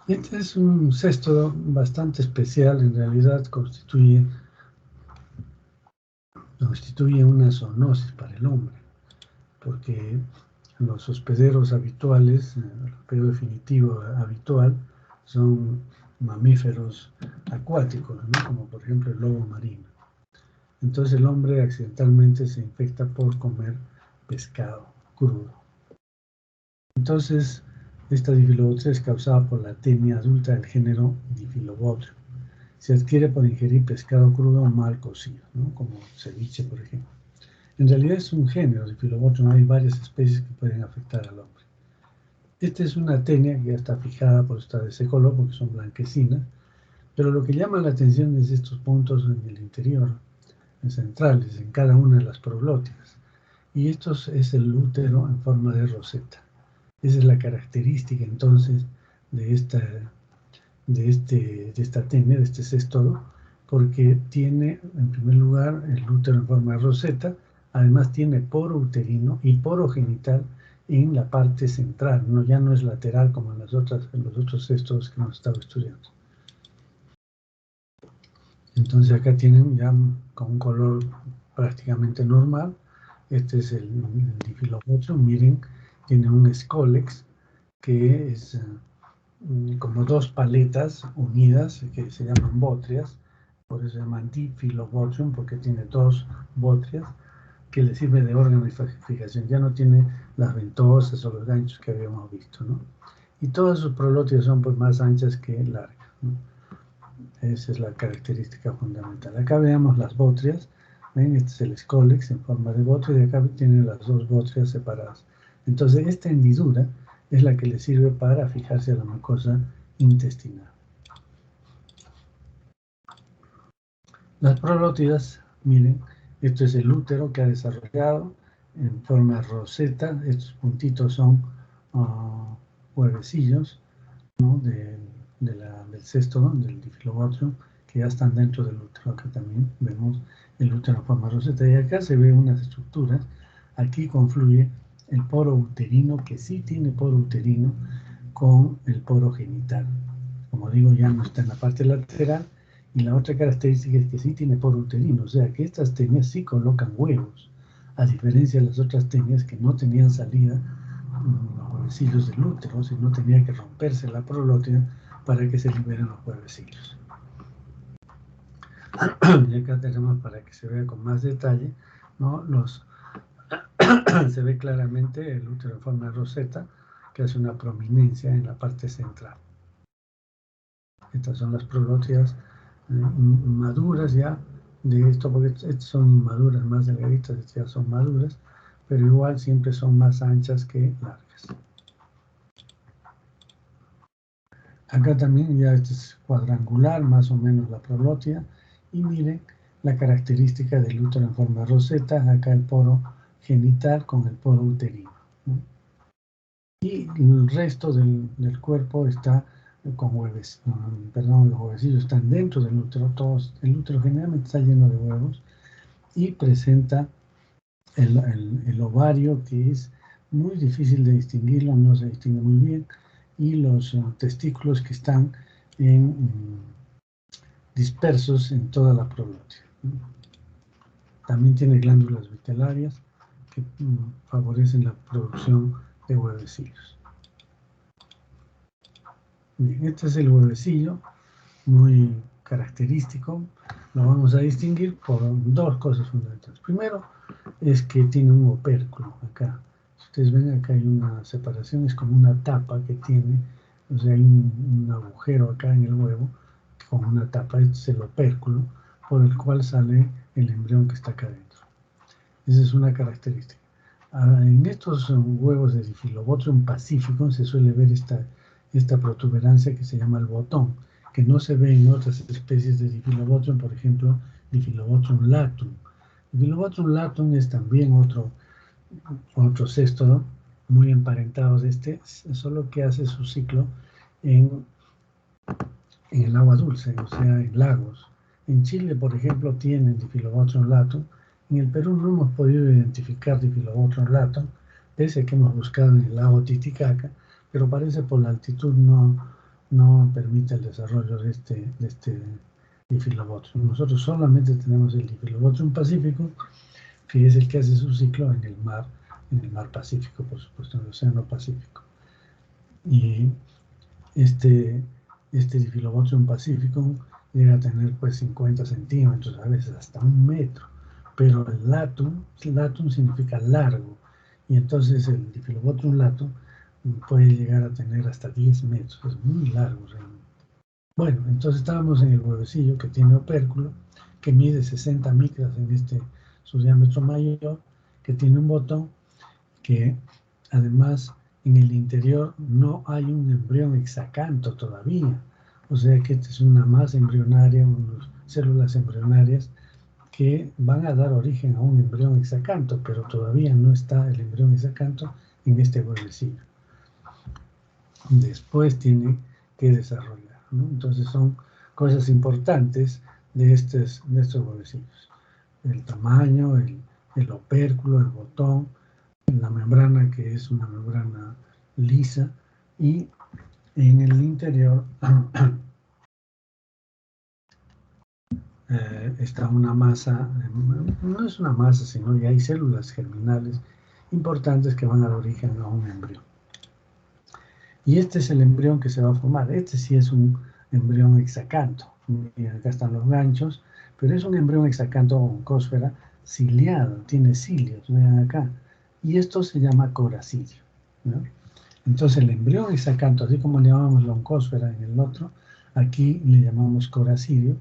Este es un cesto bastante especial, en realidad constituye una zoonosis para el hombre, porque los hospederos habituales, el hospedero definitivo habitual, son mamíferos acuáticos, ¿no? Como por ejemplo el lobo marino. Entonces el hombre accidentalmente se infecta por comer pescado crudo. Entonces, esta difilobotría es causada por la tenia adulta del género Difilobotrum. Se adquiere por ingerir pescado crudo mal cocido, ¿no? Como ceviche, por ejemplo. En realidad es un género Difilobotrum, hay varias especies que pueden afectar al hombre. Esta es una tenia que ya está fijada por esta de ese color, porque son blanquecinas, pero lo que llama la atención es estos puntos en el interior, en centrales, en cada una de las proglótidas. Y esto es el útero en forma de roseta. Esa es la característica entonces de esta tenia, de este cestodo, porque tiene en primer lugar el útero en forma de roseta, además tiene poro uterino y poro genital en la parte central, ya no es lateral como en los otros cestos que hemos estado estudiando. Entonces acá tienen ya con un color prácticamente normal. Este es el Difilobotrum, miren, tiene un escólex que es como dos paletas unidas que se llaman bótrias, por eso se llaman Difilobotrum, porque tiene dos bótrias que le sirve de órgano de fijación, ya no tiene las ventosas o los ganchos que habíamos visto, ¿no? Y todas sus prolótidas son pues más anchas que largas, ¿no? Esa es la característica fundamental. Acá veamos las bótrias, ¿ven? Este es el escólex en forma de botria y acá tienen las dos bótrias separadas. Entonces esta hendidura es la que le sirve para fijarse a la mucosa intestinal. Las prolótidas, miren, esto es el útero que ha desarrollado en forma de roseta. Estos puntitos son huevecillos, ¿no? del cesto, ¿no? Del Difilobotrum, que ya están dentro del útero. Acá también vemos el útero en forma de roseta. Y acá se ven unas estructuras. Aquí confluye el poro uterino, que sí tiene poro uterino, con el poro genital. Como digo, ya no está en la parte lateral. Y la otra característica es que sí tiene poro uterino, o sea que estas tenias sí colocan huevos, a diferencia de las otras tenias que no tenían salida los huevecillos del útero, sino tenía que romperse la prolótida para que se liberen los huevecillos. Y acá tenemos, para que se vea con más detalle, ¿no? Se ve claramente el útero en forma de roseta, que hace una prominencia en la parte central. Estas son las prolótidas maduras ya de esto, porque estas son inmaduras, más delgaditas, estas ya son maduras, pero igual siempre son más anchas que largas. Acá también ya este es cuadrangular, más o menos la prolótida, y miren la característica del útero en forma de roseta, acá el poro genital con el poro uterino, ¿no? Y el resto del cuerpo está con huevos, perdón, los huevecillos están dentro del útero, el útero generalmente está lleno de huevos y presenta el ovario, que es muy difícil de distinguirlo, no se distingue muy bien, y los testículos que están dispersos en toda la prolótida. También tiene glándulas vitelarias que favorecen la producción de huevecillos. Bien, este es el huevecillo, muy característico. Lo vamos a distinguir por dos cosas fundamentales. Primero, es que tiene un opérculo acá. Si ustedes ven, acá hay una separación, es como una tapa que tiene, o sea, hay un agujero acá en el huevo con una tapa. Este es el opérculo por el cual sale el embrión que está acá dentro. Esa es una característica. En estos huevos de Difilobotrum pacificum se suele ver esta protuberancia que se llama el botón, que no se ve en otras especies de Difilobotrum, por ejemplo, Difilobotrum latum. Difilobotrum latum es también otro cesto, ¿no? Muy emparentado de este, solo que hace su ciclo en el agua dulce, o sea, en lagos. En Chile, por ejemplo, tienen Difilobotrum latum. En el Perú no hemos podido identificar Difilobotrum latum, pese a que hemos buscado en el lago Titicaca, pero parece por la altitud no no permite el desarrollo de este Diphyllobothrium. Nosotros solamente tenemos el Diphyllobothrium pacífico, que es el que hace su ciclo en el mar Pacífico, por supuesto, en el Océano Pacífico. Y este Diphyllobothrium pacífico llega a tener pues 50 centímetros, a veces hasta 1 metro, pero el latum significa largo, y entonces el Diphyllobothrium latum puede llegar a tener hasta 10 metros, es muy largo realmente. Bueno, entonces estábamos en el huevecillo que tiene opérculo, que mide 60 micras en su diámetro mayor, que tiene un botón, que además en el interior no hay un embrión hexacanto todavía, o sea que esta es una masa embrionaria, unas células embrionarias que van a dar origen a un embrión hexacanto, pero todavía no está el embrión hexacanto en este huevecillo. Después tiene que desarrollar, ¿no? Entonces son cosas importantes de estos huevecillos: el tamaño, el opérculo, el botón, la membrana, que es una membrana lisa, y en el interior está una masa, no es una masa, sino que hay células germinales importantes que van a dar origen a un embrión. Y este es el embrión que se va a formar. Este sí es un embrión hexacanto. Miren, acá están los ganchos, pero es un embrión hexacanto oncósfera ciliado, tiene cilios, vean acá. Y esto se llama coracidio, ¿no? Entonces el embrión hexacanto, así como le llamamos la oncósfera en el otro, aquí le llamamos coracidio,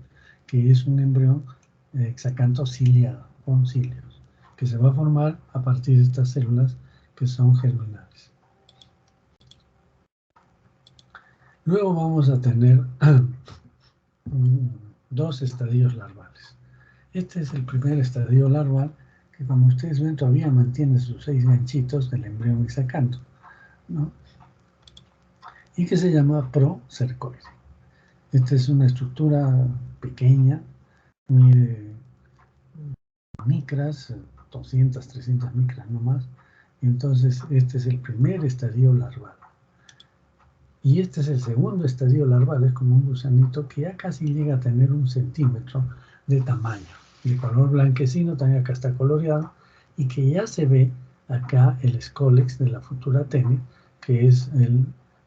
que es un embrión hexacanto ciliado, con cilios, que se va a formar a partir de estas células que son germinales. Luego vamos a tener dos estadios larvales. Este es el primer estadio larval, que como ustedes ven todavía mantiene sus 6 ganchitos del embrión hexacanto, ¿no? Y que se llama procercoide. Esta es una estructura pequeña, mide micras, 200, 300 micras nomás. Y entonces este es el primer estadio larval. Y este es el segundo estadio larval, es como un gusanito que ya casi llega a tener 1 centímetro de tamaño, de color blanquecino, también acá está coloreado, y que ya se ve acá el escólex de la futura tene, que es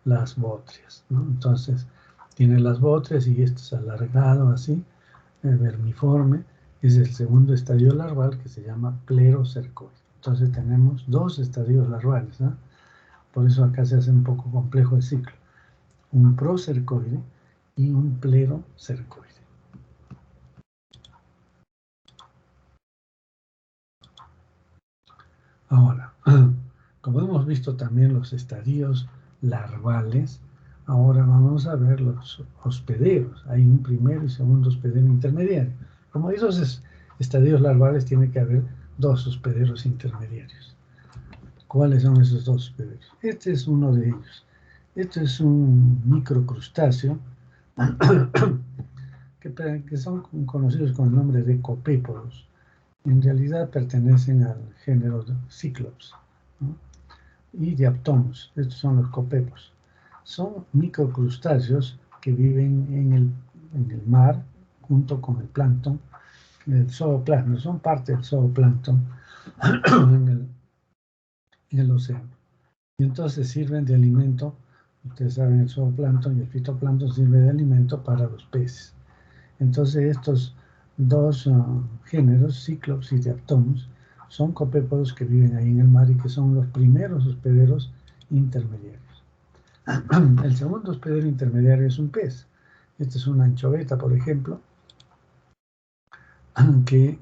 las bótreas, ¿no? Entonces tiene las bótreas y esto es alargado así, vermiforme. Es el segundo estadio larval, que se llama plerocercoide. Entonces tenemos 2 estadios larvales, ¿no? Por eso acá se hace un poco complejo el ciclo: un procercoide y un plerocercoide. Ahora, como hemos visto también los estadios larvales, ahora vamos a ver los hospederos. Hay un primero y segundo hospedero intermediario. Como esos estadios larvales, tiene que haber 2 hospederos intermediarios. ¿Cuáles son esos 2 hospederos? Este es uno de ellos. Este es un microcrustáceo que son conocidos con el nombre de copépodos. En realidad pertenecen al género de Cyclops, ¿no? Y Diaptomos. Estos son los copépos. Son microcrustáceos que viven en el mar junto con el plancton, el zooplancton, son parte del zooplancton en el océano. Y entonces sirven de alimento. Ustedes saben, el zooplancton y el fitoplancton sirven de alimento para los peces. Entonces estos 2 géneros, Cyclops y Diaptomos, son copépodos que viven ahí en el mar y que son los primeros hospederos intermediarios. El segundo hospedero intermediario es un pez. Este es una anchoveta, por ejemplo, que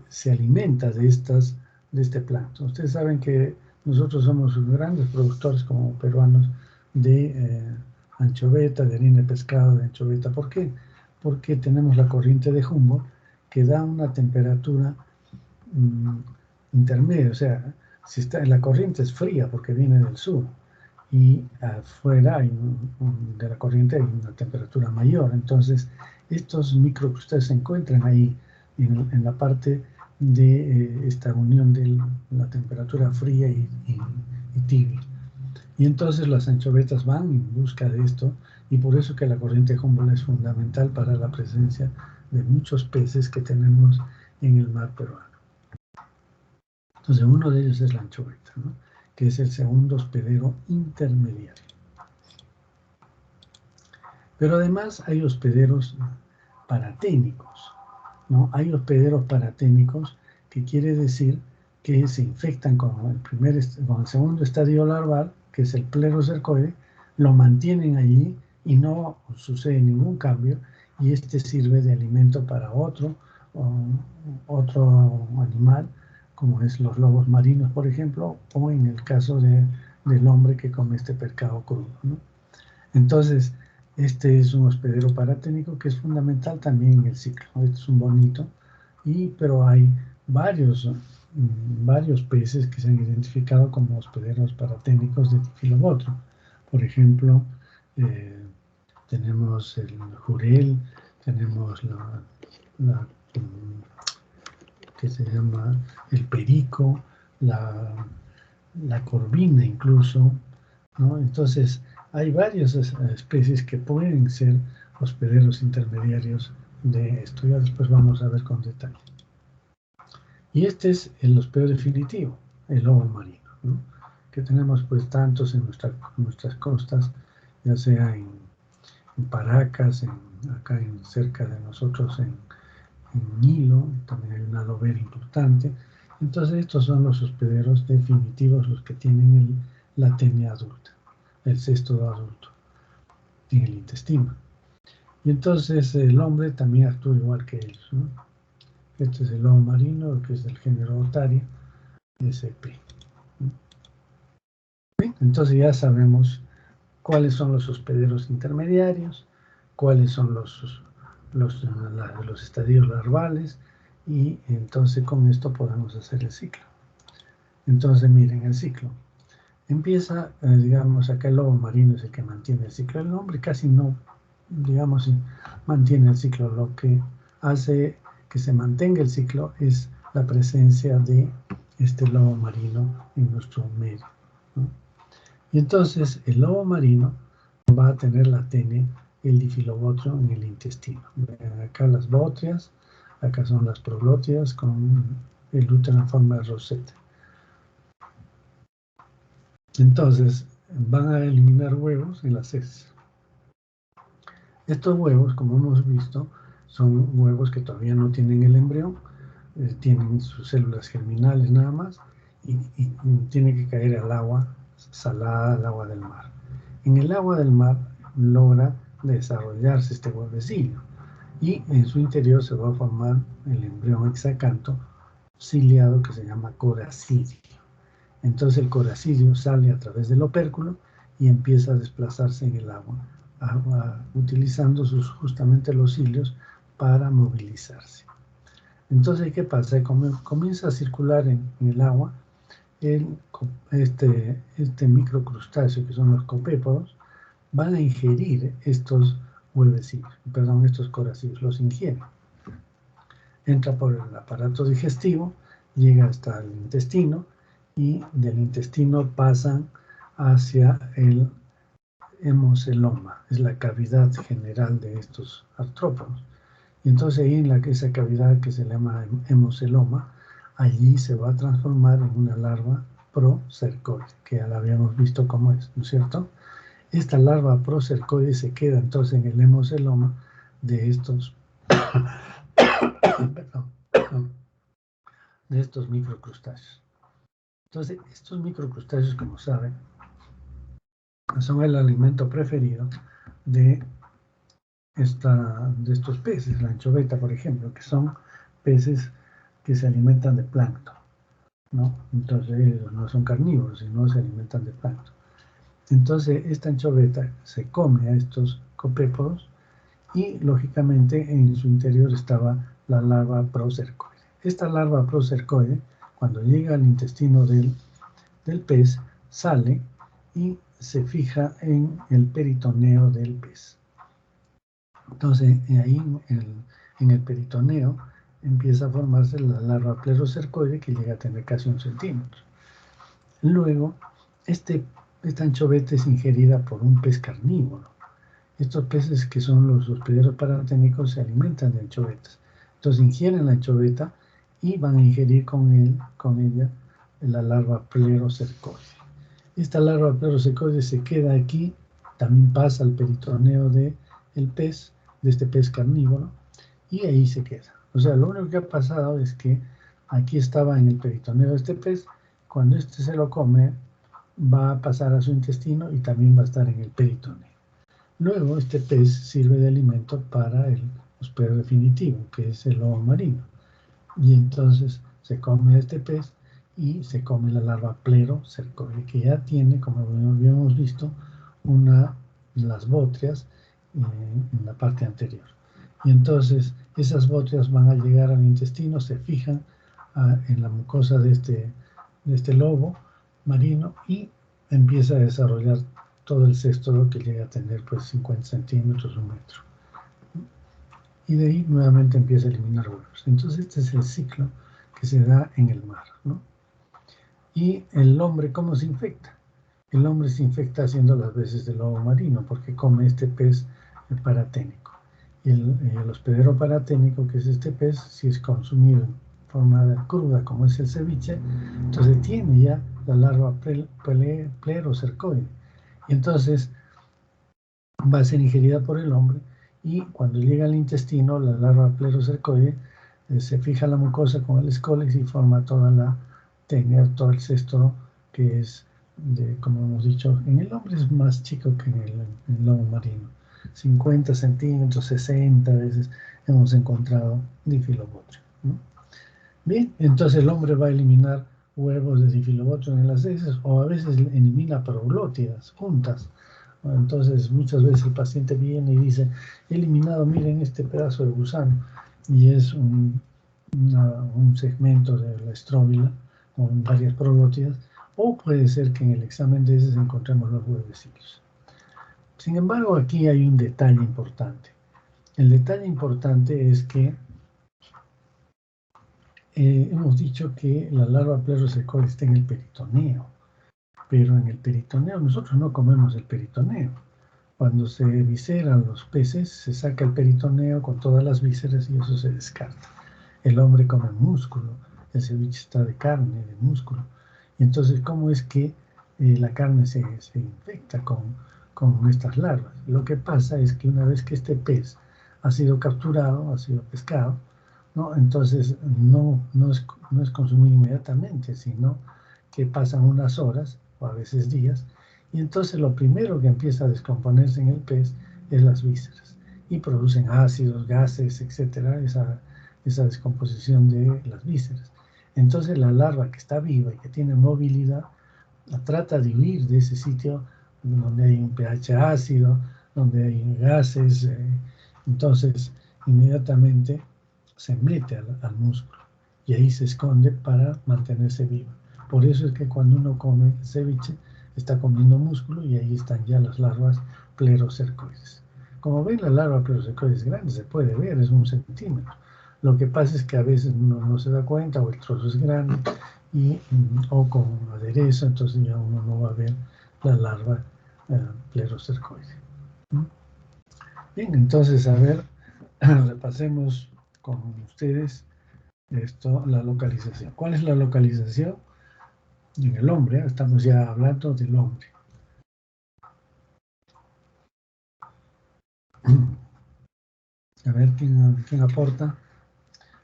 se alimenta de este plancton. Ustedes saben que nosotros somos grandes productores como peruanos de anchoveta, de harina de pescado, de anchoveta. ¿Por qué? Porque tenemos la corriente de Humboldt, que da una temperatura intermedia. O sea, si está, la corriente es fría porque viene del sur, y afuera de la corriente hay una temperatura mayor. Entonces estos microcrustáceos se encuentran ahí en la parte de esta unión de la temperatura fría y tibia. Y entonces las anchovetas van en busca de esto, y por eso que la corriente Humboldt es fundamental para la presencia de muchos peces que tenemos en el mar peruano. Entonces uno de ellos es la anchoveta, ¿no?, que es el segundo hospedero intermediario. Pero además hay hospederos paraténicos, ¿no? Hay hospederos paraténicos, que quiere decir que se infectan con el segundo estadio larval, que es el plerocercoide, lo mantienen allí y no sucede ningún cambio, y este sirve de alimento para otro animal, como es los lobos marinos, por ejemplo, o en el caso del hombre que come este pescado crudo, ¿no? Entonces, este es un hospedero paraténico que es fundamental también en el ciclo. Este es un bonito, pero hay varios peces que se han identificado como hospederos paraténicos de Diphyllobotrum. Por ejemplo, tenemos el jurel, tenemos que se llama el perico, la corvina incluso, ¿no? Entonces, hay varias especies que pueden ser hospederos intermediarios de esto. Ya después vamos a ver con detalle. Y este es el hospedero definitivo, el lobo marino, ¿no?, que tenemos pues tantos en nuestras costas, ya sea en Paracas, acá cerca de nosotros en Nilo, también hay una lobera importante. Entonces estos son los hospederos definitivos, los que tienen la tenia adulta, el cesto adulto en el intestino. Y entonces el hombre también actúa igual que ellos, ¿no? Este es el lobo marino, que es del género Otaria, SP. Bien, entonces ya sabemos cuáles son los hospederos intermediarios, cuáles son los estadios larvales, y entonces con esto podemos hacer el ciclo. Entonces miren el ciclo. Empieza, digamos, acá el lobo marino es el que mantiene el ciclo. El hombre casi no, digamos, mantiene el ciclo. Lo que hace que se mantenga el ciclo es la presencia de este lobo marino en nuestro medio, ¿no? Y entonces el lobo marino va a tener la tenia, el Diphyllobotrum, en el intestino. Vean acá las bótreas, acá son las proglótidas con el útero en forma de roseta. Entonces van a eliminar huevos en las heces. Estos huevos, como hemos visto, son huevos que todavía no tienen el embrión, tienen sus células germinales nada más, y tiene que caer al agua salada, al agua del mar. En el agua del mar logra desarrollarse este huevecillo, y en su interior se va a formar el embrión hexacanto ciliado, que se llama coracidio. Entonces el coracidio sale a través del opérculo y empieza a desplazarse en el agua, utilizando justamente los cilios para movilizarse. Entonces, ¿qué pasa? Comienza a circular en el agua este microcrustáceo, que son los copépodos, van a ingerir estos huevecillos, estos coracidios, los ingieren. Entra por el aparato digestivo, llega hasta el intestino, y del intestino pasan hacia el hemoceloma, es la cavidad general de estos artrópodos. Y entonces ahí en esa cavidad, que se llama hemoceloma, allí se va a transformar en una larva procercoide, que ya la habíamos visto cómo es, ¿no es cierto? Esta larva procercoide se queda entonces en el hemoceloma de estos de estos microcrustáceos. Entonces, estos microcrustáceos, como saben, son el alimento preferido de estos peces, la anchoveta, por ejemplo, que son peces que se alimentan de plancton, ¿no? Entonces, ellos no son carnívoros, sino se alimentan de plancton. Entonces, esta anchoveta se come a estos copépodos, y lógicamente en su interior estaba la larva procercoide. Esta larva procercoide, cuando llega al intestino del pez, sale y se fija en el peritoneo del pez. Entonces, ahí en el peritoneo empieza a formarse la larva plerocercoide, que llega a tener casi 1 centímetro. Luego, este esta anchoveta es ingerida por un pez carnívoro. Estos peces que son los hospederos paraténicos se alimentan de anchovetas. Entonces ingieren la anchoveta y van a ingerir con ella la larva plerocercoide. Esta larva plerocercoide se queda aquí, también pasa al peritoneo del pez, de este pez carnívoro, y ahí se queda. O sea, lo único que ha pasado es que aquí estaba en el peritoneo de este pez, cuando este se lo come, va a pasar a su intestino y también va a estar en el peritoneo. Luego, este pez sirve de alimento para el hospedero definitivo, que es el lobo marino. Y entonces se come este pez y se come la larva plerocercoide, que ya tiene, como habíamos visto, las bótreas en la parte anterior. Y entonces esas bótreas van a llegar al intestino, se fijan en la mucosa de este lobo marino y empieza a desarrollar todo el cesto que llega a tener pues 50 centímetros, 1 metro. Y de ahí nuevamente empieza a eliminar huevos. Entonces este es el ciclo que se da en el mar, ¿no? Y el hombre, ¿cómo se infecta? El hombre se infecta haciendo las veces del lobo marino porque come este pez paraténico. Y el hospedero paraténico, que es este pez, si es consumido en forma cruda como es el ceviche, entonces tiene ya la larva plerocercoide. Y entonces va a ser ingerida por el hombre y cuando llega al intestino, la larva plerocercoide se fija la mucosa con el escólex y forma todo el cesto que es, como hemos dicho, en el hombre es más chico que en el lobo marino. 50 centímetros, 60 veces hemos encontrado difilobotrio, ¿no? Bien, entonces el hombre va a eliminar huevos de difilobotrio en las heces o a veces elimina proglótidas juntas. Entonces muchas veces el paciente viene y dice, he eliminado, miren este pedazo de gusano, y es un segmento de la estróbila con varias proglótidas, o puede ser que en el examen de heces encontremos los huevecillos. Sin embargo, aquí hay un detalle importante. El detalle importante es que hemos dicho que la larva plerocercoide está en el peritoneo, pero en el peritoneo nosotros no comemos el peritoneo. Cuando se visceran los peces, se saca el peritoneo con todas las vísceras y eso se descarta. El hombre come músculo, el ceviche está de carne, de músculo. Y entonces, ¿cómo es que la carne se infecta con estas larvas? Lo que pasa es que una vez que este pez ha sido capturado, ha sido pescado, ¿no? Entonces no es consumido inmediatamente, sino que pasan unas horas o a veces días, y entonces lo primero que empieza a descomponerse en el pez es las vísceras, y producen ácidos, gases, etcétera, esa descomposición de las vísceras. Entonces la larva que está viva y que tiene movilidad, trata de huir de ese sitio donde hay un pH ácido, donde hay gases, entonces inmediatamente se mete al músculo y ahí se esconde para mantenerse viva. Por eso es que cuando uno come ceviche está comiendo músculo y ahí están ya las larvas plerocercoides. Como ven, la larva plerocercoide es grande, se puede ver, es 1 centímetro. Lo que pasa es que a veces uno no se da cuenta o el trozo es grande o con aderezo, entonces ya uno no va a ver la larva plerocercoide. Bien, entonces a ver, repasemos con ustedes la localización. ¿Cuál es la localización? En el hombre, estamos ya hablando del hombre. A ver quién aporta.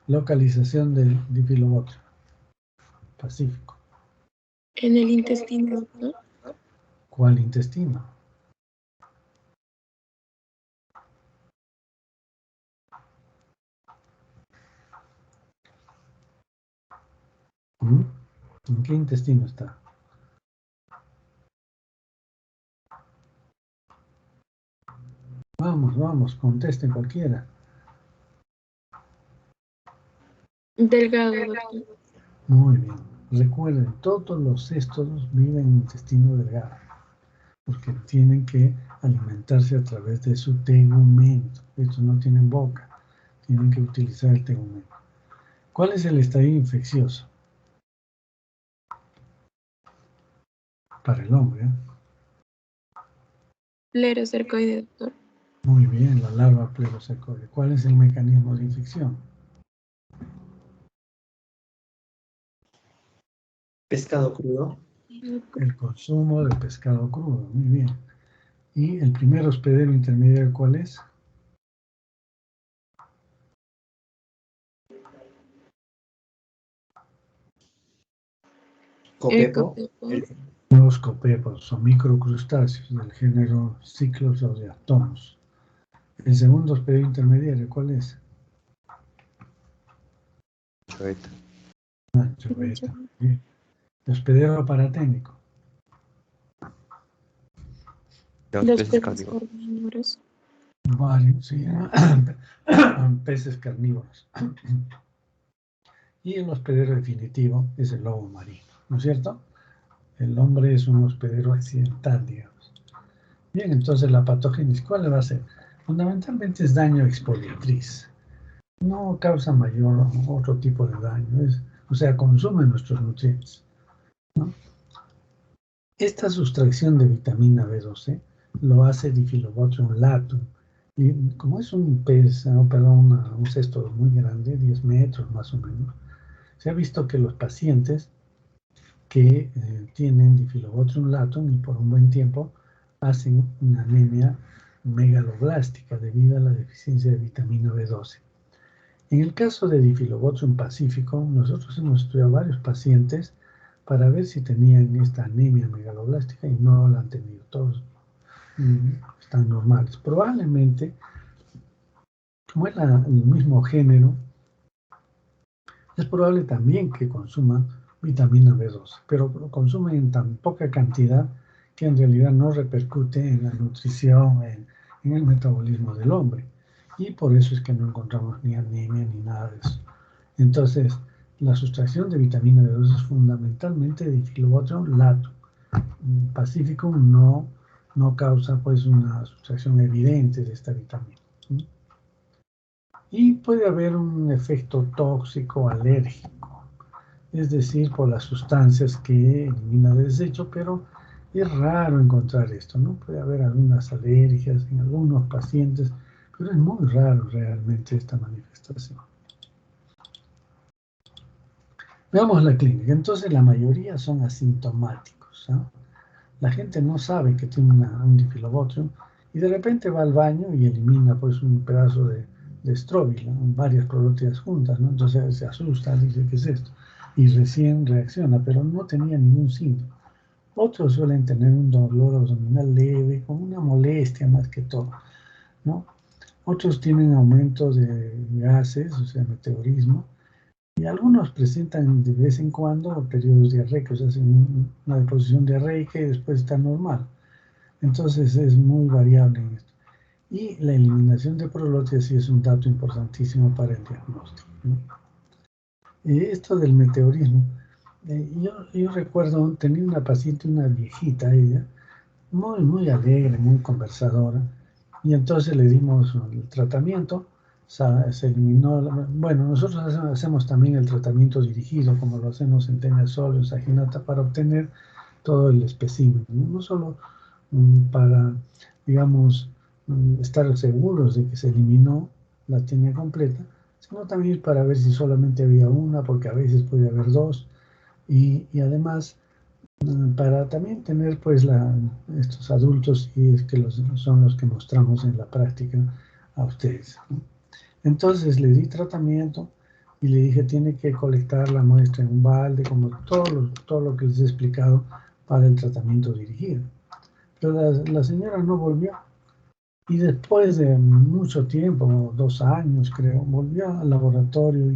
Localización del difilobotrio. Pacífico. En el intestino, ¿no? ¿Cuál intestino? ¿En qué intestino está? Vamos, contesten cualquiera. Delgado, doctor. Muy bien. Recuerden, todos los cestos viven en intestino delgado, porque tienen que alimentarse a través de su tegumento. Estos no tienen boca, tienen que utilizar el tegumento. ¿Cuál es el estadio infeccioso? Para el hombre, ¿eh? Plerocercoide, doctor. Muy bien, la larva plerocercoide. ¿Cuál es el mecanismo de infección? Pescado crudo. El consumo de pescado crudo. Muy bien. ¿Y el primer hospedero intermediario cuál es? Copepo. Los copepos son microcrustáceos del género Cyclopsodiatomos. El segundo hospedero intermediario ¿cuál es? Chueta. Anchoveta. Bien. El hospedero paraténico. Los peces carnívoros. Varios, sí. Peces carnívoros. Y el hospedero definitivo es el lobo marino, ¿no es cierto? El hombre es un hospedero accidental, digamos. Bien, entonces la patogénesis, ¿cuál va a ser? Fundamentalmente es daño expoliatriz. No causa mayor otro tipo de daño, o sea, consume nuestros nutrientes, ¿no? Esta sustracción de vitamina B12 lo hace Diphyllobothrium latum. Y como es un pez, un cesto muy grande, 10 metros más o menos, se ha visto que los pacientes que tienen Diphyllobothrium latum y por un buen tiempo hacen una anemia megaloblástica debido a la deficiencia de vitamina B12. En el caso de Diphyllobothrium pacifico, nosotros hemos estudiado varios pacientes para ver si tenían esta anemia megaloblástica y no la han tenido. Todos están normales. Probablemente, como es el mismo género, es probable también que consuman vitamina B12, pero lo consumen en tan poca cantidad que en realidad no repercute en la nutrición, en el metabolismo del hombre. Y por eso es que no encontramos ni anemia ni nada de eso. Entonces, la sustracción de vitamina B12 es fundamentalmente Diphyllobothrium latum. Pacífico no causa pues una sustracción evidente de esta vitamina. Y puede haber un efecto tóxico alérgico, es decir, por las sustancias que elimina de desecho, pero es raro encontrar esto, ¿no? Puede haber algunas alergias en algunos pacientes, pero es muy raro realmente esta manifestación. Veamos la clínica. Entonces, la mayoría son asintomáticos, ¿no? La gente no sabe que tiene un Diphyllobothrium y de repente va al baño y elimina pues un pedazo de estróbilo, ¿no? Varias proteínas juntas, ¿no? Entonces se asusta, dice, ¿qué es esto? Y recién reacciona, pero no tenía ningún síntoma. Otros suelen tener un dolor abdominal leve, con una molestia más que todo, ¿no? Otros tienen aumentos de gases, o sea, meteorismo, y algunos presentan de vez en cuando periodos diarreicos, hacen una deposición diarreica y después está normal. Entonces es muy variable en esto. Y la eliminación de prolotia sí es un dato importantísimo para el diagnóstico, ¿no? Esto del meteorismo, yo recuerdo, tenía una paciente, una viejita ella, muy alegre, muy conversadora, y entonces le dimos el tratamiento, se eliminó, bueno, nosotros hacemos también el tratamiento dirigido, como lo hacemos en Tenasol, en Saginata, para obtener todo el espécimen, no solo para, digamos, estar seguros de que se eliminó la tenia completa, sino también para ver si solamente había una, porque a veces puede haber dos, y además para también tener pues estos adultos y es que son los que mostramos en la práctica a ustedes, ¿no? Entonces le di tratamiento y le dije tiene que colectar la muestra en un balde, como todo lo que les he explicado para el tratamiento dirigido. Pero la señora no volvió y después de mucho tiempo, 2 años creo, volvió al laboratorio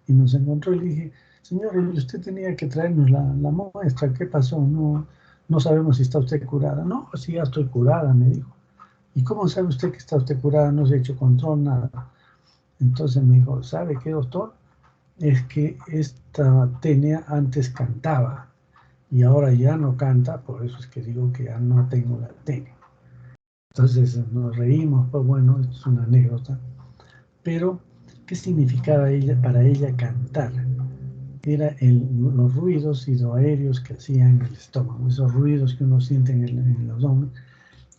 y nos encontró y le dije, señora, usted tenía que traernos la muestra, ¿qué pasó? No sabemos si está usted curada. No, sí, ya estoy curada, me dijo. ¿Y cómo sabe usted que está usted curada? No se ha hecho control, nada. Entonces me dijo, ¿sabe qué, doctor? Es que esta tenia antes cantaba y ahora ya no canta, por eso es que digo que ya no tengo la tenia. Entonces nos reímos, pues bueno, esto es una anécdota. Pero, ¿qué significaba para ella cantar? Era los ruidos hidroaéreos que hacía en el estómago, esos ruidos que uno siente en el abdomen,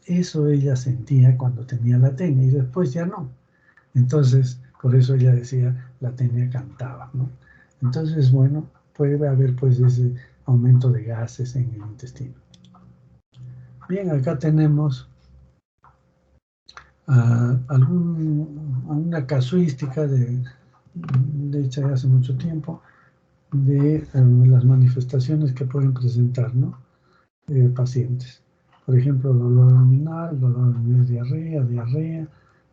eso ella sentía cuando tenía la tenia y después ya no. Entonces, por eso ella decía, la tenia cantaba, ¿no? Entonces, bueno, puede haber pues ese aumento de gases en el intestino. Bien, acá tenemos una casuística de hecha hace mucho tiempo, de las manifestaciones que pueden presentar, ¿no? Pacientes. Por ejemplo, dolor abdominal, diarrea,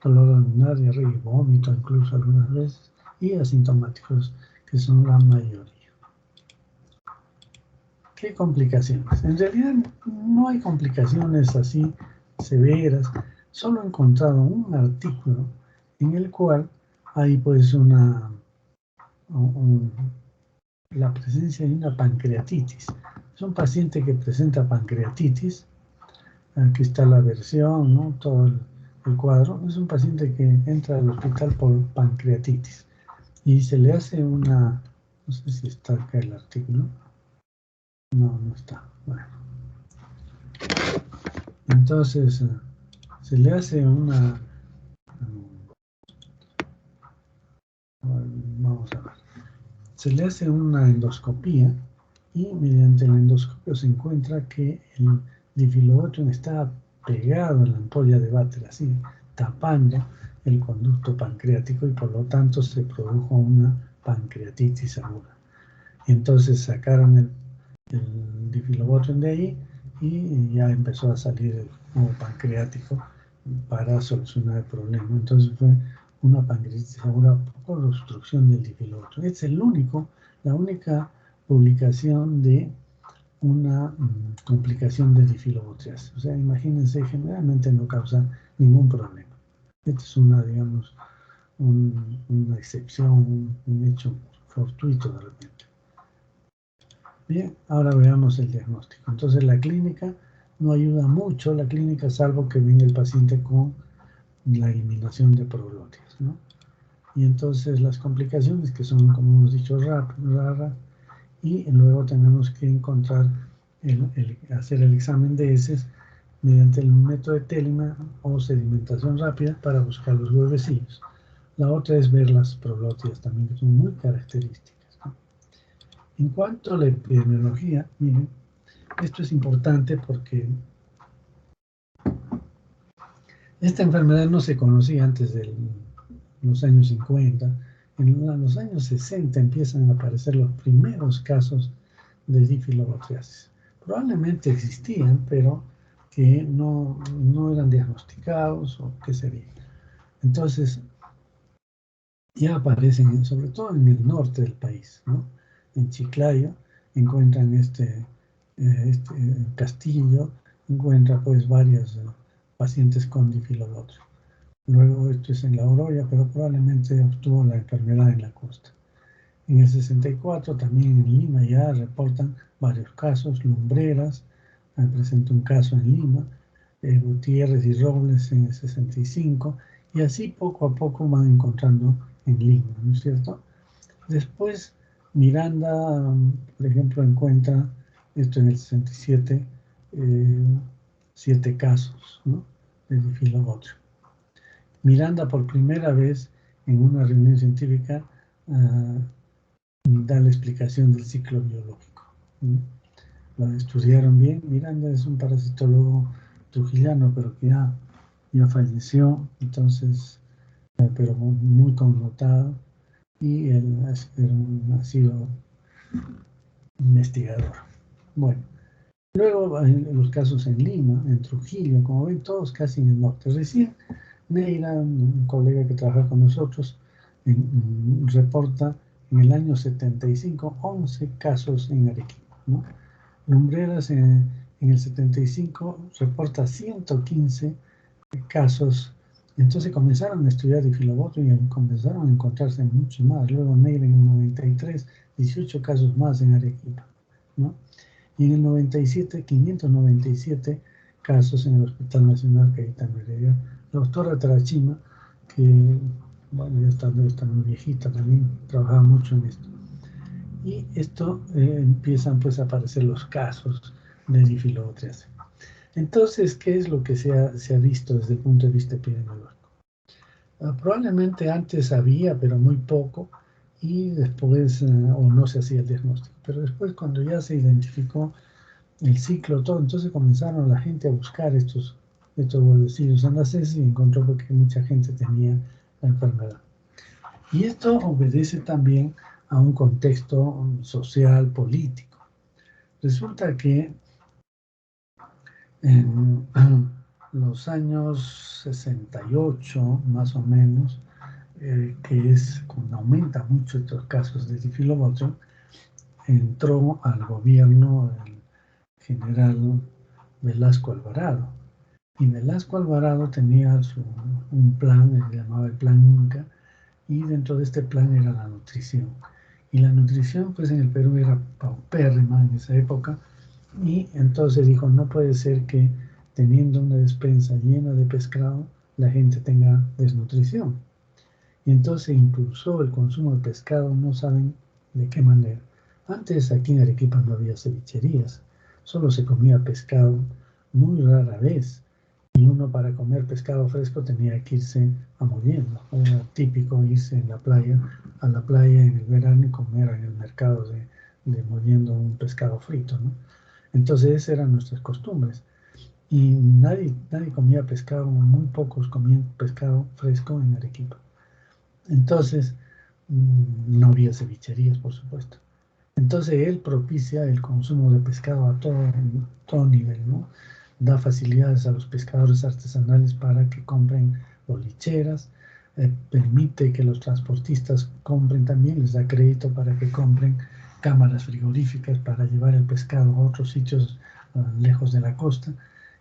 dolor abdominal, diarrea y vómito incluso algunas veces, y asintomáticos, que son la mayoría. ¿Qué complicaciones? En realidad no hay complicaciones así severas, solo he encontrado un artículo en el cual hay pues la presencia de una pancreatitis. Es un paciente que presenta pancreatitis. Aquí está la versión, ¿no? Todo el cuadro. Es un paciente que entra al hospital por pancreatitis y se le hace una, no sé si está acá el artículo. No, no está. Bueno. Entonces, se le hace una, vamos a ver, se le hace una endoscopía y mediante la endoscopia se encuentra que el difilobotrium está pegado a la ampolla de Vater, así, tapando el conducto pancreático y por lo tanto se produjo una pancreatitis aguda. Entonces sacaron el difilobotrium de ahí y ya empezó a salir el jugo pancreático para solucionar el problema. Entonces fue una pancreatitis aguda por obstrucción del difilobotrium. Es la única publicación de una complicación de difilobotriasis. O sea, imagínense, generalmente no causa ningún problema. Esta es digamos, una excepción, un hecho fortuito de repente. Bien, ahora veamos el diagnóstico. Entonces la clínica no ayuda mucho, la clínica, salvo que venga el paciente con la eliminación de proglotias, ¿no? Y entonces las complicaciones que son, como hemos dicho, raras, y luego tenemos que encontrar, hacer el examen de heces mediante el método de Telemann o sedimentación rápida para buscar los huevecillos. La otra es ver las proglotias también, que son muy características, ¿no? En cuanto a la epidemiología, miren, esto es importante porque esta enfermedad no se conocía antes de los años 50. En los años 60 empiezan a aparecer los primeros casos de difilobotriasis. Probablemente existían, pero que no eran diagnosticados o qué sería. Entonces, ya aparecen, sobre todo en el norte del país, ¿no? En Chiclayo encuentran este Castillo, encuentra pues varios pacientes con difilobotrias. Luego esto es en La Oroya, pero probablemente obtuvo la enfermedad en la costa. En el 64 también en Lima ya reportan varios casos, Lumbreras, presenta un caso en Lima, Gutiérrez y Robles en el 65, y así poco a poco van encontrando en Lima, ¿no es cierto? Después Miranda, por ejemplo, encuentra esto en el 67, 7 casos, ¿no?, de difilobotrium. Miranda por primera vez en una reunión científica da la explicación del ciclo biológico. Lo estudiaron bien. Miranda es un parasitólogo trujillano, pero que ya falleció, entonces, pero muy connotado, y él ha sido investigador. Bueno, luego los casos en Lima, en Trujillo, como ven, todos casi en el norte. Recién Neira, un colega que trabaja con nosotros, reporta en el año 75 11 casos en Arequipa, ¿no? Lumbreras en el 75 reporta 115 casos. Entonces comenzaron a estudiar difilobotrium y comenzaron a encontrarse mucho más. Luego Neira en el 93, 18 casos más en Arequipa, ¿no? Y en el 97, 597 casos en el Hospital Nacional Cayetano Heredia. La doctora Tarachima, que bueno, ya está muy viejita también, trabajaba mucho en esto. Y esto empiezan pues a aparecer los casos de difilobotriasis. Entonces, ¿qué es lo que se ha visto desde el punto de vista epidemiológico? Probablemente antes había, pero muy poco, y después, o no se hacía el diagnóstico. Pero después, cuando ya se identificó el ciclo, todo, entonces comenzaron la gente a buscar estos huevecillos en las heces y encontró que mucha gente tenía la enfermedad. Y esto obedece también a un contexto social, político. Resulta que en los años 68, más o menos, que es cuando aumenta mucho estos casos de difilobotrio, entró al gobierno el general Velasco Alvarado. Y Velasco Alvarado tenía un plan, se llamaba el Plan Inca, y dentro de este plan era la nutrición. Y la nutrición, pues en el Perú era paupérrima en esa época, y entonces dijo, no puede ser que teniendo una despensa llena de pescado, la gente tenga desnutrición. Y entonces impulsó el consumo de pescado, no saben de qué manera. Antes aquí en Arequipa no había cevicherías, solo se comía pescado muy rara vez. Y uno para comer pescado fresco tenía que irse a Mollendo. Era típico irse a la playa en el verano y comer en el mercado de Mollendo un pescado frito, ¿no? Entonces esas eran nuestras costumbres. Y nadie comía pescado, muy pocos comían pescado fresco en Arequipa. Entonces, no había cevicherías, por supuesto. Entonces él propicia el consumo de pescado a todo nivel, ¿no? Da facilidades a los pescadores artesanales para que compren bolicheras, permite que los transportistas compren también, les da crédito para que compren cámaras frigoríficas para llevar el pescado a otros sitios lejos de la costa.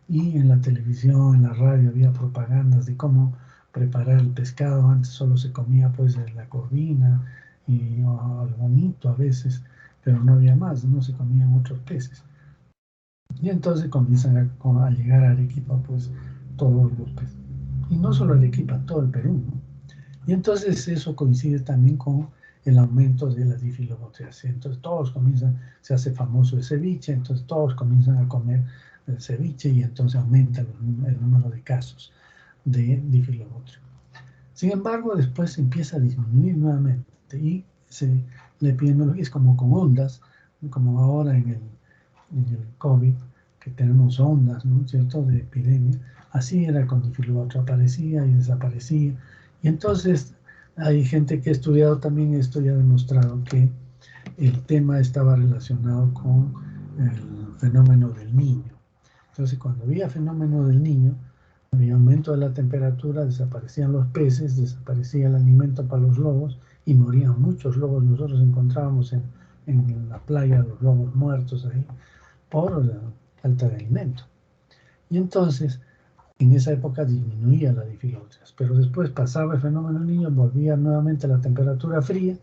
Y en la televisión, en la radio había propagandas de cómo preparar el pescado. Antes solo se comía pues la corvina y el bonito a veces, pero no había más, no se comían otros peces. Y entonces comienzan a llegar a Arequipa pues todos los peces. Y no solo Arequipa, todo el Perú, ¿no? Y entonces eso coincide también con el aumento de la difilobotriaceae. Entonces todos comienzan, se hace famoso el ceviche, entonces todos comienzan a comer el ceviche y entonces aumenta el número de casos de difilobotrio. Sin embargo, después se empieza a disminuir nuevamente y la epidemiología es como con ondas, como ahora en el COVID, que tenemos ondas, ¿no es cierto?, de epidemia. Así era con difilobotrio, aparecía y desaparecía. Y entonces hay gente que ha estudiado también esto y ha demostrado que el tema estaba relacionado con el fenómeno del niño. Entonces, cuando había fenómeno del niño, había aumento de la temperatura, desaparecían los peces, desaparecía el alimento para los lobos y morían muchos lobos. Nosotros encontrábamos en la playa los lobos muertos ahí por la falta de alimento. Y entonces, en esa época disminuía la difilotrias, pero después pasaba el fenómeno del niño, volvía nuevamente la temperatura fría,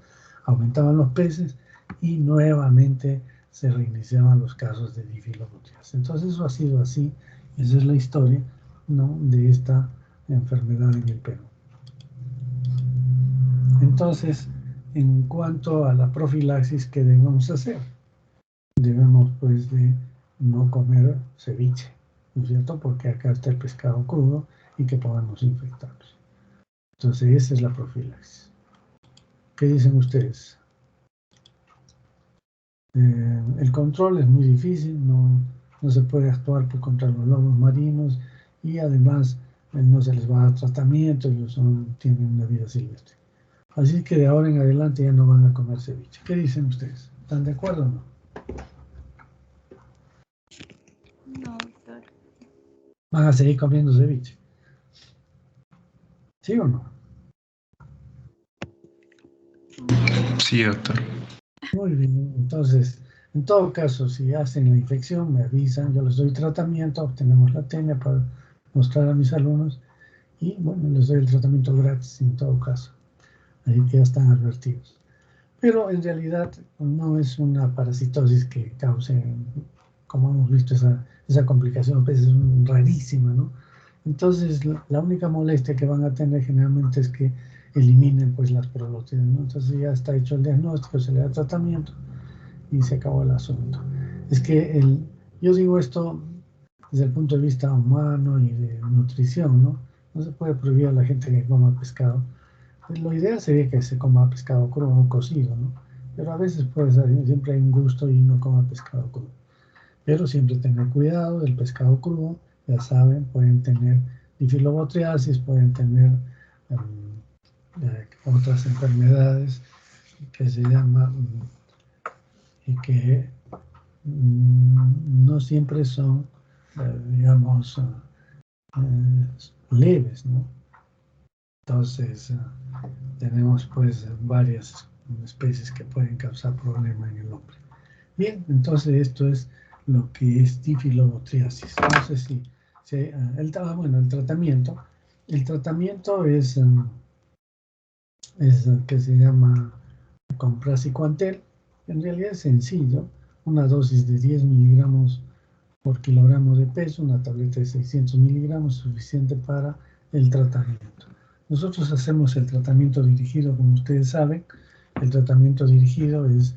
aumentaban los peces y nuevamente se reiniciaban los casos de difilotrias. Entonces eso ha sido así, esa es la historia, ¿no?, de esta enfermedad en el Perú. Entonces, en cuanto a la profilaxis, ¿qué debemos hacer? Debemos pues de no comer ceviche, ¿no es cierto?, porque acá está el pescado crudo y que podemos infectarnos. Entonces esa es la profilaxis. ¿Qué dicen ustedes? El control es muy difícil, no se puede actuar contra los lobos marinos y además no se les va a dar tratamiento, ellos tienen una vida silvestre. Así que de ahora en adelante ya no van a comer ceviche. ¿Qué dicen ustedes? ¿Están de acuerdo o no? No, doctor. ¿Van a seguir comiendo ceviche? ¿Sí o no? Sí, doctor. Muy bien, entonces, en todo caso, si hacen la infección, me avisan, yo les doy tratamiento, obtenemos la tenia para mostrar a mis alumnos y, bueno, les doy el tratamiento gratis en todo caso. Ahí que ya están advertidos. Pero en realidad no es una parasitosis que cause, como hemos visto, esa complicación, pues es rarísima, ¿no? Entonces, la única molestia que van a tener generalmente es que eliminen pues las prolótidas, ¿no? Entonces ya está hecho el diagnóstico, se le da tratamiento y se acabó el asunto. Es que yo digo esto desde el punto de vista humano y de nutrición, ¿no? No se puede prohibir a la gente que coma pescado. Pues lo ideal sería que se coma pescado crudo o cocido, ¿no? Pero a veces pues siempre hay un gusto y no coma pescado crudo. Pero siempre tener cuidado del pescado crudo, ya saben, pueden tener difilobotriasis, pueden tener otras enfermedades que se llaman y que no siempre son, digamos, leves, ¿no? Entonces, tenemos pues varias especies que pueden causar problemas en el hombre. Bien, entonces esto es lo que es difilobotriasis. No sé si bueno, el tratamiento es que se llama con praziquantel. En realidad es sencillo, una dosis de 10 miligramos por kilogramo de peso, una tableta de 600 miligramos, suficiente para el tratamiento. Nosotros hacemos el tratamiento dirigido, como ustedes saben. El tratamiento dirigido es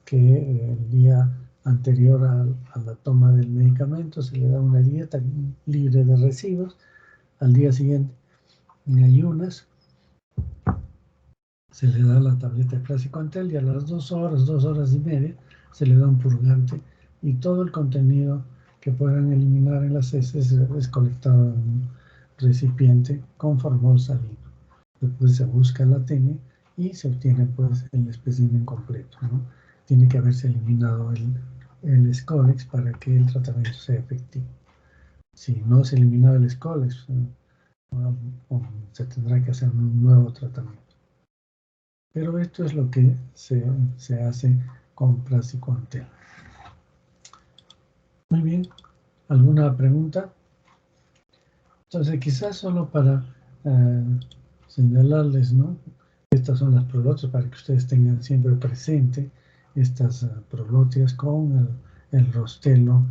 que el día anterior a la toma del medicamento se le da una dieta libre de residuos. Al día siguiente, en ayunas, se le da la tableta de praziquantel y a las 2 horas y media, se le da un purgante y todo el contenido que puedan eliminar en las heces es colectado en un recipiente con formol salino. Después se busca la TN y se obtiene pues el espécimen completo, ¿no? Tiene que haberse eliminado el Scolex para que el tratamiento sea efectivo. Si no se ha eliminado el Scolex, se tendrá que hacer un nuevo tratamiento. Pero esto es lo que se hace con praziquantel. Muy bien, ¿alguna pregunta? Entonces, quizás solo para señalarles, ¿no? Estas son las prolotias para que ustedes tengan siempre presente estas prolotias con el rostelo.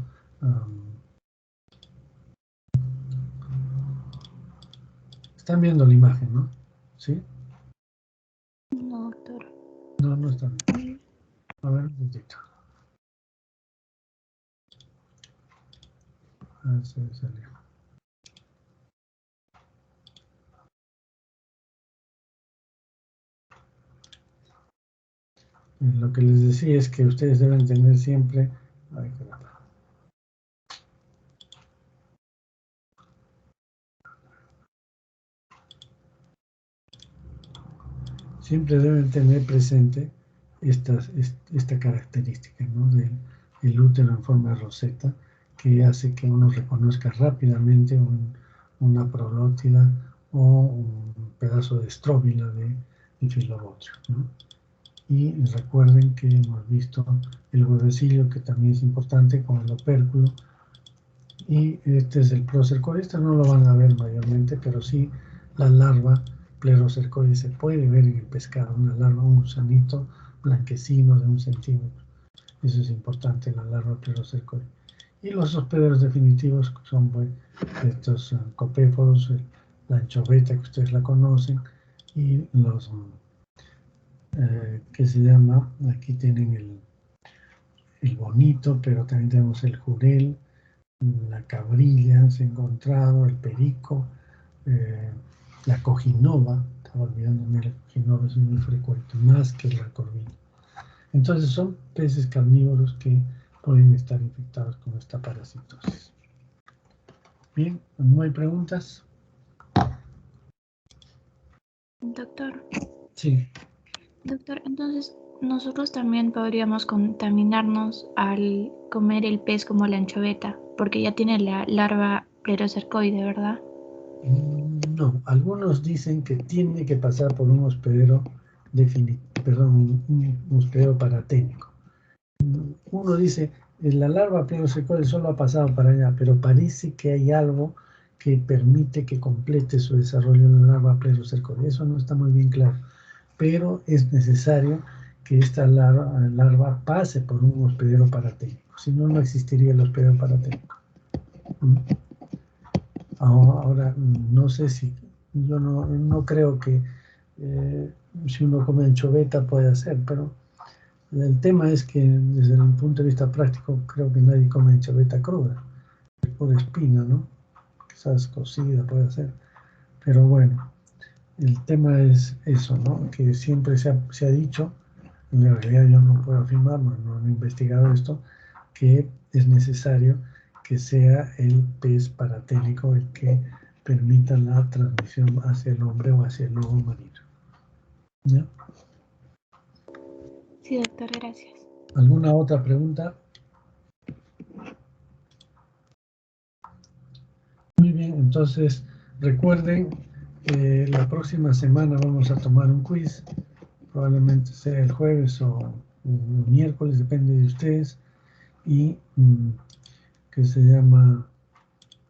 Están viendo la imagen, ¿no? ¿Sí? No, doctor. No, no están viendo. A ver, un momentito. A ver si salió. Lo que les decía es que ustedes deben tener siempre... Ay, caramba. Siempre deben tener presente esta característica, ¿no? del útero en forma de roseta, que hace que uno reconozca rápidamente una prolótida o un pedazo de estróbila de difilobotrio, ¿no? Y recuerden que hemos visto el huevecillo, que también es importante, con el opérculo, y este es el procercoide. Este no lo van a ver mayormente, pero sí la larva plerocercoide se puede ver en el pescado, una larva, un gusanito blanquecino de 1 centímetro. Eso es importante, la larva plerocercoide. Y los hospederos definitivos son pues, estos copépodos, la anchoveta, que ustedes la conocen, y los que se llama, aquí tienen el bonito, pero también tenemos el jurel, la cabrilla se ha encontrado, el perico, la cojinova, estaba olvidándome, la cojinova es muy frecuente, más que la corvina. Entonces son peces carnívoros que pueden estar infectados con esta parasitosis. Bien, ¿no hay preguntas? Doctor. Sí. Doctor, entonces nosotros también podríamos contaminarnos al comer el pez como la anchoveta, porque ya tiene la larva plerocercoide, ¿verdad? No, algunos dicen que tiene que pasar por un hospedero un hospedero paraténico. Uno dice, la larva plerocercoide solo ha pasado para allá, pero parece que hay algo que permite que complete su desarrollo en la larva plerocercoide. Eso no está muy bien claro, pero es necesario que esta larva pase por un hospedero paraténico, si no, no existiría el hospedero paraténico. Ahora, no sé si, yo no creo que si uno come anchoveta puede hacer, pero el tema es que desde el punto de vista práctico creo que nadie come anchoveta cruda. por espina, ¿no? Quizás cocida puede ser. Pero bueno, el tema es eso, ¿no? Que siempre se ha dicho, en realidad yo no puedo afirmar, no he investigado esto, que es necesario que sea el pez paratélico el que permita la transmisión hacia el hombre o hacia el lobo marino. ¿Ya? Sí, doctor, gracias. ¿Alguna otra pregunta? Muy bien, entonces recuerden, la próxima semana vamos a tomar un quiz, probablemente sea el jueves o miércoles, depende de ustedes, y que se llama